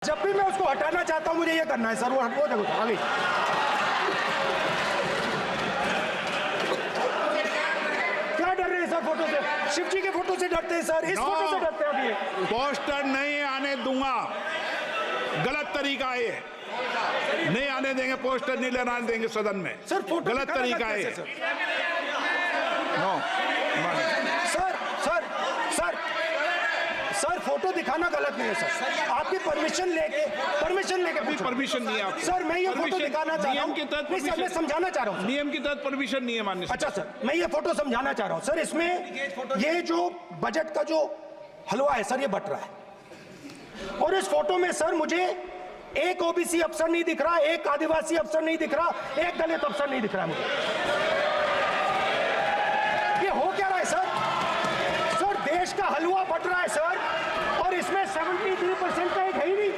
जब भी मैं उसको हटाना चाहता हूं मुझे ये करना है सर, वो हटो देखो आगे। क्या डर रहे हैं सर फोटो से? शिव जी के फोटो से डरते हैं सर, इस फोटो से डरते हैं अभी। पोस्टर नहीं आने दूंगा, गलत तरीका है, नहीं आने देंगे, पोस्टर नहीं लेना देंगे सदन में सर। फोटो गलत तरीका है sir. Sir sir sir sir photo दिखाना गलत नहीं है सर, आपकी परमिशन लेके परमिशन नहीं है आपको। सर मैं ये फोटो दिखाना चाह रहा नियम हूं, के तहत नहीं सर मैं समझाना चाह रहा हूं, नियम के तहत परमिशन नहीं है माननीय। अच्छा सर मैं ये फोटो समझाना चाह रहा हूं सर। इसमें ये जो बजट का जो हलवा है सर ये बट रहा है, और इस फोटो में सर मुझे एक ओबीसी अफसर नहीं दिख रहा, एक आदिवासी अफसर नहीं दिख रहा, एक दलित अफसर नहीं दिख रहा मुझे। ये हो क्या रहा है सर? सर देश का हलवा बट रहा है सर, और इसमें 73% का एक है ही नहीं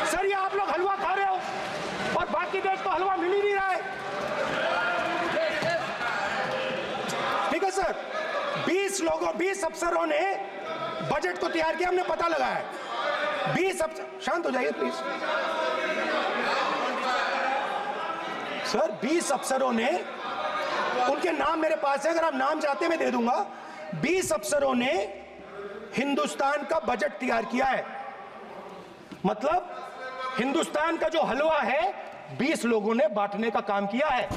सर। ये आप लोग हलवा खा रहे हो और बाकी देश को हलवा मिल ही नहीं रहा है। ठीक है सर, 20 अफसरों ने बजट को तैयार किया, हमने पता लगाया है। 20 अफसर, शांत हो जाइए प्लीज सर। 20 अफसरों ने, उनके नाम मेरे पास है, अगर आप नाम चाहते हैं मैं दे दूंगा। 20 अफसरों ने हिंदुस्तान का बजट तैयार किया है, मतलब हिंदुस्तान का जो हलवा है 20 लोगों ने बांटने का काम किया है।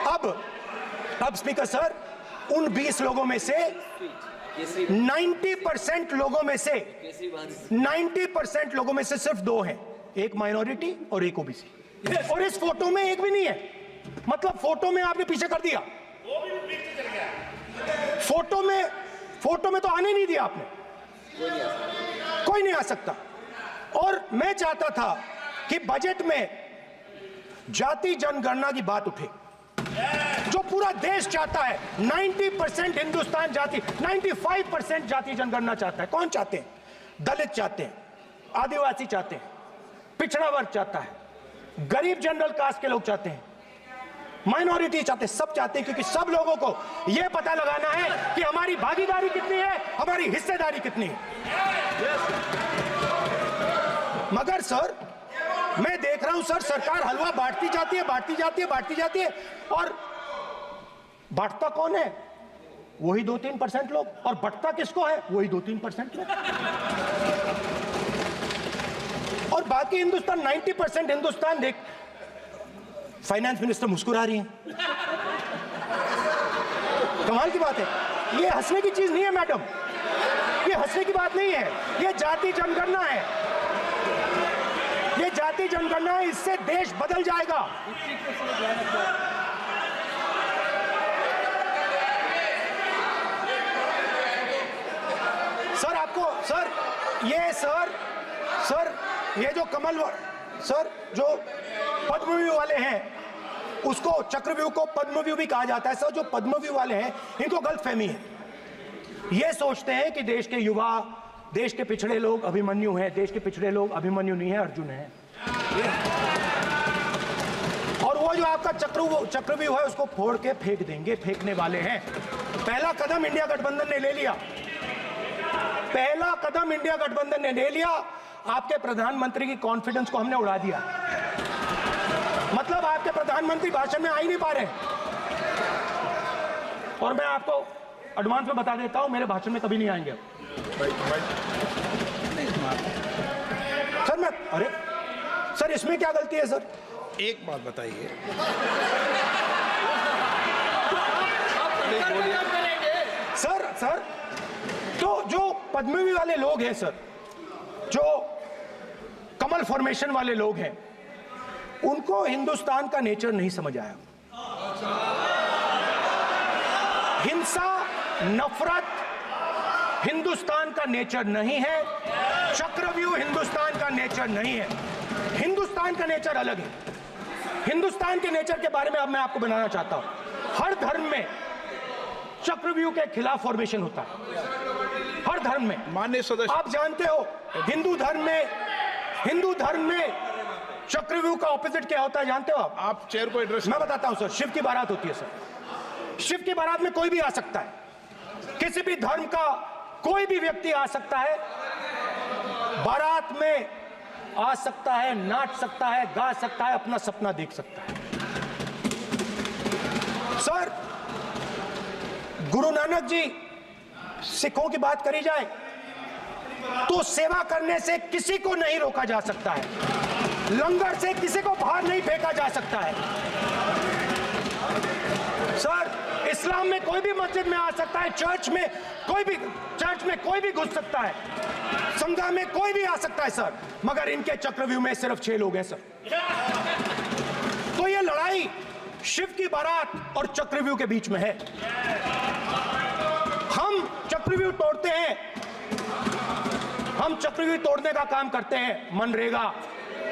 अब स्पीकर सर, उन 20 लोगों में से 90% लोगों में से 90% लोगों में से सिर्फ 2 हैं, एक माइनॉरिटी और एक ओबीसी, और इस फोटो में एक भी नहीं है। मतलब फोटो में आपने पीछे कर दिया, फोटो में तो आने नहीं दिया आपने, कोई नहीं आ सकता। और मैं चाहता था कि बजट में जाति जनगणना की बात उठे, जो पूरा देश चाहता है। 90% हिंदुस्तान जाति, 95% जाति जनगणना चाहता है। कौन चाहते हैं? दलित चाहते हैं, आदिवासी चाहते हैं, पिछड़ा वर्ग चाहता है, गरीब जनरल कास्ट के लोग चाहते हैं, माइनॉरिटी चाहते हैं, सब चाहते हैं, क्योंकि सब लोगों को यह पता लगाना है कि हमारी भागीदारी कितनी है, हमारी हिस्सेदारी कितनी है। मगर सर मैं देख रहा हूं सर, सरकार हलवा बांटती जाती है, और बांटता कौन है? वही 2-3% लोग, और बंटता किसको है? वही 2-3% लोग, और बाकी हिंदुस्तान 90% हिंदुस्तान देख। फाइनेंस मिनिस्टर मुस्कुरा रही हैं, कमाल की बात है। ये हंसने की चीज नहीं है मैडम, ये हंसने की बात नहीं है, ये जाति जनगणना है, ये जाति जनगणना है, इससे देश बदल जाएगा। सर आपको सर ये जो कमल सर जो पद्मव्यूह वाले हैं, उसको चक्रव्यूह को पद्मव्यूह भी कहा जाता है सर। जो पद्मव्यूह वाले हैं इनको गलतफहमी है, ये सोचते हैं कि देश के युवा, देश के पिछड़े लोग अभिमन्यु हैं, देश के पिछड़े लोग अभिमन्यु नहीं है, अर्जुन है। और वो जो आपका चक्रव्यूह है उसको फोड़ के फेंक देंगे, फेंकने वाले हैं। पहला कदम इंडिया गठबंधन ने ले लिया, आपके प्रधानमंत्री की कॉन्फिडेंस को हमने उड़ा दिया। मतलब आपके प्रधानमंत्री भाषण में आ ही नहीं पा रहे, और मैं आपको एडवांस में बता देता हूं, मेरे भाषण में कभी नहीं आएंगे सर। अरे सर इसमें क्या गलती है सर? एक बात बताइए, सर तो जो पद्मव्यूह वाले लोग हैं सर, जो कमल फॉर्मेशन वाले लोग हैं, उनको हिंदुस्तान का नेचर नहीं समझ आया। हिंसा, नफरत हिंदुस्तान का नेचर नहीं है, चक्रव्यूह हिंदुस्तान का नेचर नहीं है। हिंदुस्तान का नेचर अलग है। हिंदुस्तान के नेचर के बारे में अब मैं आपको बनाना चाहता हूं। हर धर्म में चक्रव्यूह के खिलाफ फॉर्मेशन होता है, हर धर्म में। माननीय सदस्य, आप जानते हो हिंदू धर्म में चक्रव्यूह का ऑपोजिट क्या होता है, जानते हो आप चेयर को एड्रेस। मैं बताता हूं सर। शिव की बारात होती है सर, शिव की बारात में कोई भी आ सकता है, किसी भी धर्म का कोई भी व्यक्ति आ सकता है, बारात में आ सकता है, नाच सकता है, गा सकता है, अपना सपना देख सकता है। सर, गुरु नानक जी, सिखों की बात करी जाए तो सेवा करने से किसी को नहीं रोका जा सकता है, लंगर से किसी को बाहर नहीं फेंका जा सकता है। सर, इस्लाम में कोई भी मस्जिद में आ सकता है, चर्च में कोई भी घुस सकता है, संगम में कोई भी आ सकता है सर, मगर इनके चक्रव्यूह में सिर्फ 6 लोग हैं सर। तो ये लड़ाई शिव की बारात और चक्रव्यूह के बीच में है। हम चक्रव्यूह तोड़ते हैं, हम चक्रव्यूह तोड़ने का काम करते हैं। मनरेगा,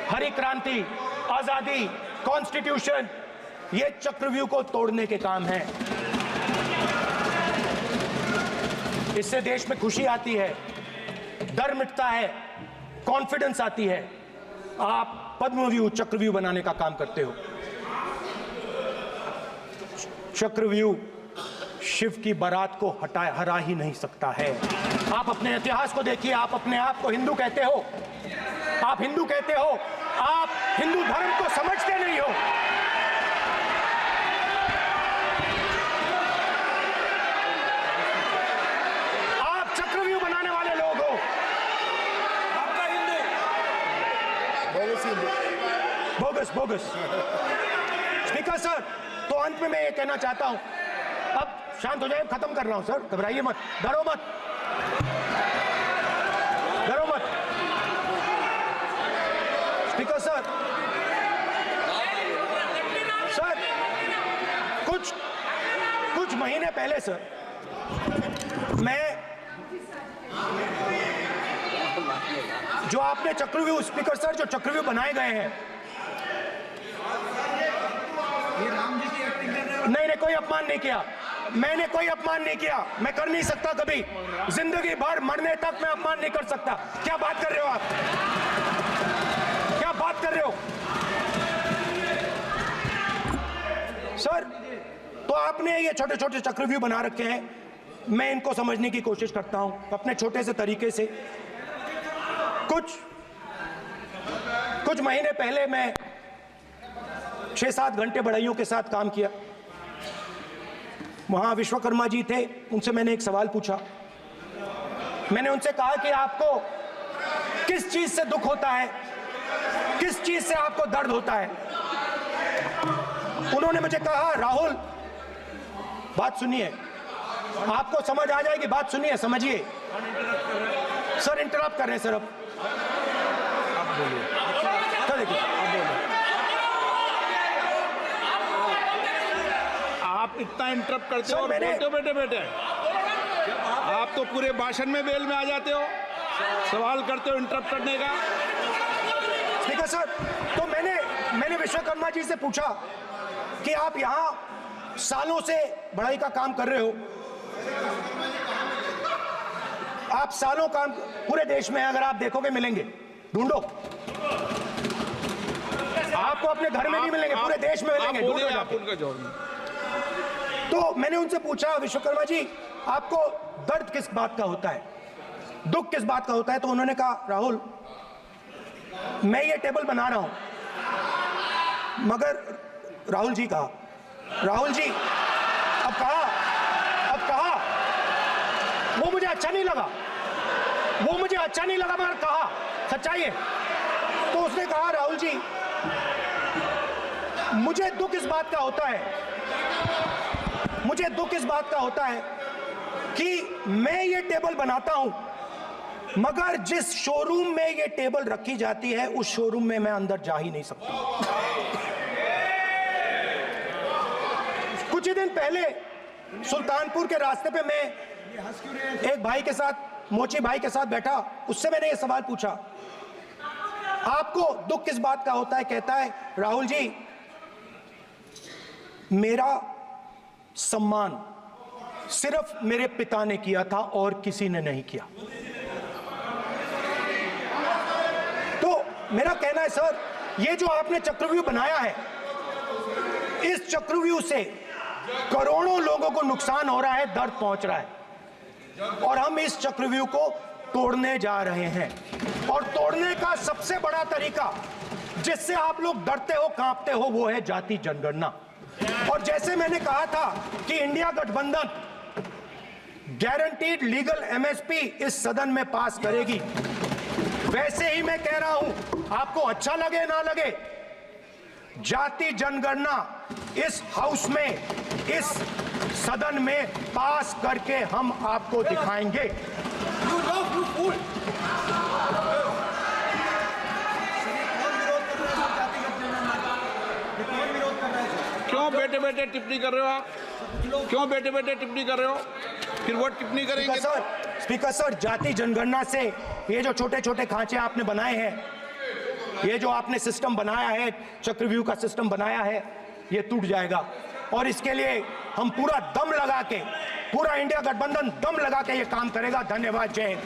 हरी क्रांति, आजादी, कॉन्स्टिट्यूशन, ये चक्रव्यूह को तोड़ने के काम हैं। इससे देश में खुशी आती है, डर मिटता है, कॉन्फिडेंस आती है। आप पद्मव्यूह चक्रव्यूह बनाने का काम करते हो। चक्रव्यूह शिव की बारात को हरा ही नहीं सकता है। आप अपने इतिहास को देखिए, आप अपने आप को हिंदू कहते हो, आप हिंदू कहते हो, आप हिंदू धर्म को समझते नहीं हो। आप चक्रव्यूह बनाने वाले लोग हो। आपका हिंदू बोगस। स्पीकर सर, तो अंत में मैं ये कहना चाहता हूं, अब शांत हो जाए, खत्म कर रहा हूं सर, घबराइए मत, डरो मत। स्पीकर सर, कुछ महीने पहले सर, मैं जो आपने चक्रव्यूह, स्पीकर सर, जो चक्रव्यूह बनाए गए हैं, नहीं, कोई अपमान नहीं किया, मैंने कोई अपमान नहीं किया, मैं कर नहीं सकता कभी, जिंदगी भर मरने तक मैं अपमान नहीं कर सकता। क्या बात कर रहे हो आप, क्या बात कर रहे हो सर? तो आपने ये छोटे छोटे चक्रव्यूह बना रखे हैं, मैं इनको समझने की कोशिश करता हूं अपने छोटे से तरीके से। कुछ महीने पहले मैं 6-7 घंटे बढ़इयों के साथ काम किया। वहां विश्वकर्मा जी थे, उनसे मैंने एक सवाल पूछा। मैंने उनसे कहा कि आपको किस चीज से दुख होता है, किस चीज से आपको दर्द होता है? उन्होंने मुझे कहा, राहुल बात सुनिए, आपको समझ आ जाएगी, बात सुनिए, समझिए। सर इंटरप्ट कर रहे हैं सर, अब बोलिए, तो देखिए, आप इतना इंटरप्ट करते हो और बोलते हो बेटे, आप तो पूरे भाषण में बेल में आ जाते हो, सवाल करते हो इंटरप्ट करने का। स्पीकर सर, तो मैंने विश्वकर्मा जी से पूछा कि आप यहाँ सालों से बढ़ाई का काम कर रहे हो, आप सालों काम पूरे देश में, अगर आप देखोगे मिलेंगे, ढूंढो, आपको अपने घर में नहीं मिलेंगे, पूरे देश में मिलेंगे, ढूंढो जाके। तो मैंने उनसे पूछा, विश्वकर्मा जी आपको दर्द किस बात का होता है, दुख किस बात का होता है? तो उन्होंने कहा, राहुल मैं ये टेबल बना रहा हूं, मगर राहुल जी, अब कहा वो मुझे अच्छा नहीं लगा, मगर कहा सच्चाई है। तो उसने कहा, राहुल जी मुझे दुख इस बात का होता है कि मैं ये टेबल बनाता हूं, मगर जिस शोरूम में ये टेबल रखी जाती है उस शोरूम में मैं अंदर जा ही नहीं सकता। कुछ ही दिन पहले सुल्तानपुर के रास्ते पे मैं एक भाई के साथ, मोची भाई के साथ बैठा, उससे मैंने ये सवाल पूछा, आपको दुख किस बात का होता है? कहता है, राहुल जी मेरा सम्मान सिर्फ मेरे पिता ने किया था और किसी ने नहीं किया। तो मेरा कहना है सर, ये जो आपने चक्रव्यूह बनाया है, इस चक्रव्यूह से करोड़ों लोगों को नुकसान हो रहा है, दर्द पहुंच रहा है, और हम इस चक्रव्यूह को तोड़ने जा रहे हैं। और तोड़ने का सबसे बड़ा तरीका जिससे आप लोग डरते हो, कांपते हो, वो है जाति जनगणना। और जैसे मैंने कहा था कि इंडिया गठबंधन गारंटीड लीगल एमएसपी इस सदन में पास करेगी, वैसे ही मैं कह रहा हूं, आपको अच्छा लगे ना लगे, जाति जनगणना इस हाउस में, इस सदन में पास करके हम आपको दिखाएंगे। क्यों बैठे बैठे टिप्पणी कर रहे हो आप? क्यों बैठे बैठे टिप्पणी कर रहे हो? फिर वो टिप्पणी करेंगे। स्पीकर सर, जाति जनगणना से ये जो छोटे छोटे खांचे आपने बनाए हैं, ये जो आपने सिस्टम बनाया है, चक्रव्यूह का सिस्टम बनाया है, ये टूट जाएगा। और इसके लिए हम पूरा दम लगा के, पूरा इंडिया गठबंधन दम लगा के ये काम करेगा। धन्यवाद। जय हिंद।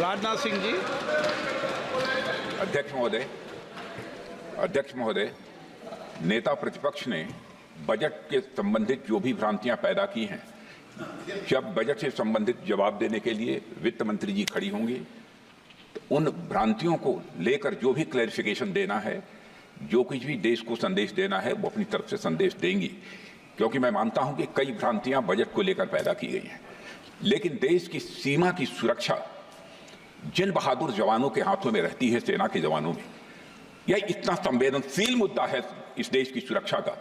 राजनाथ सिंह जी। अध्यक्ष महोदय, नेता प्रतिपक्ष ने बजट के संबंधित जो भी भ्रांतियां पैदा की हैं, जब बजट से संबंधित जवाब देने के लिए वित्त मंत्री जी खड़ी होंगी तो उन भ्रांतियों को लेकर जो भी क्लैरिफिकेशन देना है, जो कुछ भी देश को संदेश देना है, वो अपनी तरफ से संदेश देंगी। क्योंकि मैं मानता हूं कि कई भ्रांतियां बजट को लेकर पैदा की गई हैं, लेकिन देश की सीमा की सुरक्षा जिन बहादुर जवानों के हाथों में रहती है, सेना के जवानों में, यह इतना संवेदनशील मुद्दा है इस देश की सुरक्षा का।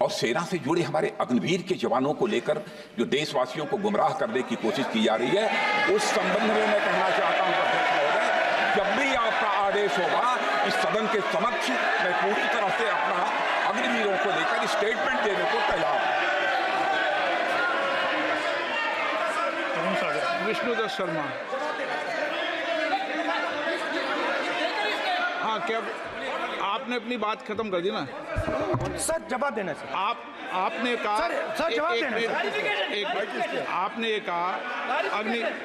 और सेना से जुड़े हमारे अग्निवीर के जवानों को लेकर जो देशवासियों को गुमराह करने की कोशिश की जा रही है, उस संबंध में मैं कहना चाहता हूं अध्यक्ष महोदय, जब भी आपका आदेश होगा इस सदन के समक्ष मैं पूरी तरह से अपना अग्निवीरों को लेकर स्टेटमेंट देने को तैयार हूं। विष्णुदत्त शर्मा। हाँ, क्या आपने अपनी बात खत्म कर दी ना? सर जवाब देना सर। आपने कहा सर जवाब देना आपने कहा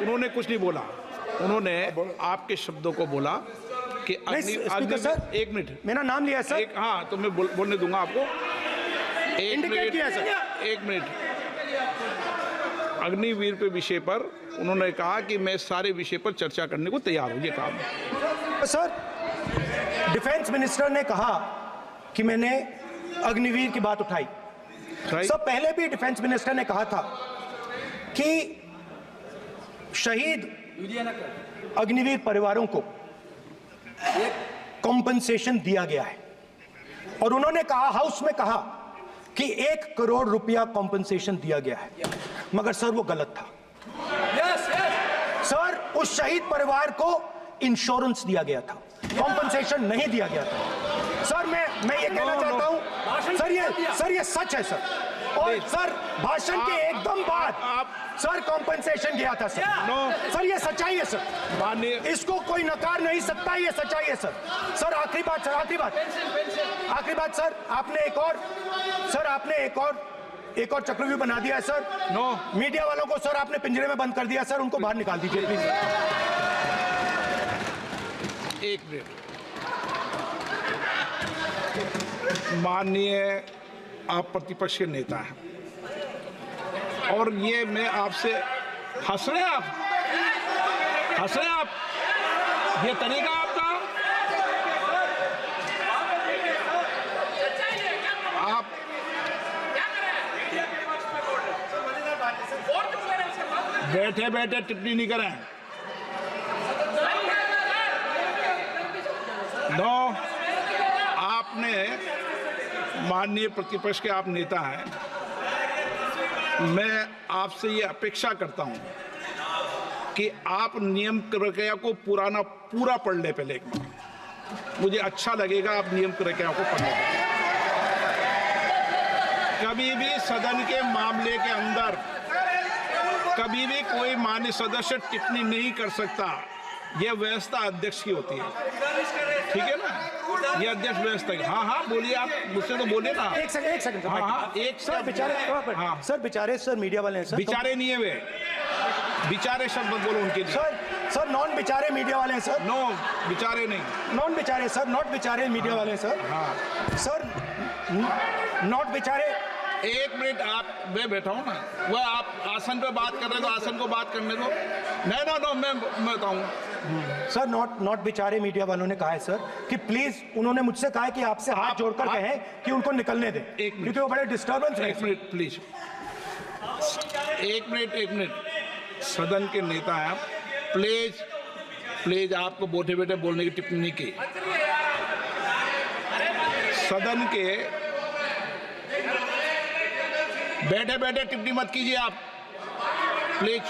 उन्होंने कुछ नहीं बोला, उन्होंने आपके शब्दों को बोला कि सर, एक मिनट, मेरा नाम लिया सर। हाँ, तो मैं बोलने दूंगा आपको। इंडिकेट किया सर। एक मिनट। अग्निवीर पे विषय पर उन्होंने कहा कि मैं सारे विषय पर चर्चा करने को तैयार हूं, ये कहा। सर, डिफेंस मिनिस्टर ने कहा कि मैंने अग्निवीर की बात उठाई। सर, पहले भी डिफेंस मिनिस्टर ने कहा था कि शहीद अग्निवीर परिवारों को कॉम्पनसेशन दिया गया है, और उन्होंने कहा, हाउस में कहा कि 1 करोड़ रुपया कॉम्पनसेशन दिया गया है, मगर सर वो गलत था। सर, उस शहीद परिवार को इंश्योरेंस दिया गया था, कॉम्पनसेशन नहीं दिया गया था। सर, मैं ये कहना चाहता हूं सर, ये सच है सर। और सर, भाषण के एकदम बाद सर कॉम्पनसेशन गया था सर। सर, ये सच्चाई है सर, इसको कोई नकार नहीं सकता, ये सच्चाई है सर। सर, आखिरी बात सर, आपने एक और चक्रव्यूह बना दिया है सर। मीडिया वालों को सर आपने पिंजरे में बंद कर दिया सर, उनको बाहर निकाल दीजिए प्लीज। एक मिनट। माननीय आप प्रतिपक्ष के नेता हैं और ये मैं आपसे हंस रहे हैं आप, ये तरीका आपका, आप बैठे बैठे टिप्पणी नहीं करें। आपने, माननीय प्रतिपक्ष के आप नेता हैं, मैं आपसे ये अपेक्षा करता हूं कि आप नियम प्रक्रिया को पूरा पढ़ ले पहले एक बार। मुझे अच्छा लगेगा आप नियम प्रक्रिया को पढ़ लें। कभी भी सदन के मामले के अंदर कभी भी कोई माननीय सदस्य टिप्पणी नहीं कर सकता, यह व्यवस्था अध्यक्ष की होती है, ठीक है ना? ये अध्यक्ष व्यवस्था की। हाँ, बोलिए, आप मुझसे तो बोले ना। एक सेकंड। हाँ, एक सर बेचारे, हाँ सर बेचारे, सर मीडिया वाले हैं सर। बेचारे नहीं है वे, बेचारे शब्द बोलो उनके लिए। सर नॉन बेचारे मीडिया वाले हैं सर। नो, बेचारे नहीं, नॉन बेचारे सर, नॉट बेचारे मीडिया वाले हैं सर। हाँ सर, नॉट बेचारे एक मिनट, आप मैं बैठा हूँ ना, वह आप आसन पे बात कर रहे हो तो आसन को बात करने दो। नो मैं बताऊंगा। सर नॉट बेचारे मीडिया वालों ने कहा है सर कि प्लीज, उन्होंने मुझसे कहा है कि आपसे हाथ जोड़कर कहें कि उनको निकलने दें, क्योंकि वो बड़े डिस्टर्बेंस है। एक मिनट प्लीज, एक मिनट, सदन के नेता हैं आप, प्लीज आपको बैठे बैठे बोलने की टिप्पणी की। सदन के बैठे बैठे टिप्पणी मत कीजिए आप, प्लीज।